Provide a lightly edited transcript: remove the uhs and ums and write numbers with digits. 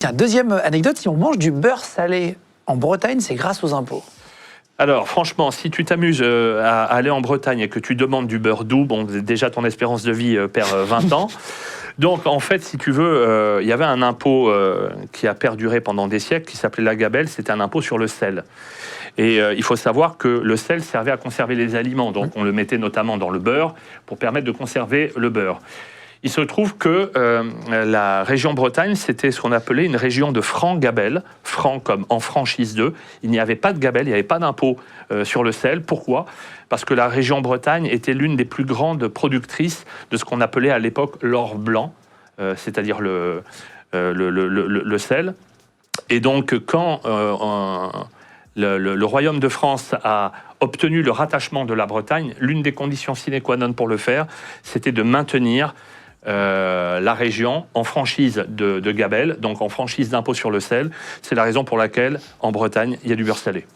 Tiens, deuxième anecdote, si on mange du beurre salé en Bretagne, c'est grâce aux impôts. Alors, franchement, si tu t'amuses à aller en Bretagne et que tu demandes du beurre doux, bon, déjà ton espérance de vie perd 20 ans. Donc, en fait, si tu veux, il y avait un impôt qui a perduré pendant des siècles, qui s'appelait la gabelle, c'était un impôt sur le sel. Et il faut savoir que le sel servait à conserver les aliments, donc on le mettait notamment dans le beurre pour permettre de conserver le beurre. Il se trouve que la région Bretagne, c'était ce qu'on appelait une région de franc-gabelle, franc comme en franchise 2. Il n'y avait pas de gabelle, il n'y avait pas d'impôt sur le sel. Pourquoi ? Parce que la région Bretagne était l'une des plus grandes productrices de ce qu'on appelait à l'époque l'or blanc, c'est-à-dire le sel. Et donc, quand le Royaume de France a obtenu le rattachement de la Bretagne, l'une des conditions sine qua non pour le faire, c'était de maintenir la région en franchise de gabelle, donc en franchise d'impôt sur le sel. C'est la raison pour laquelle, en Bretagne, il y a du beurre salé.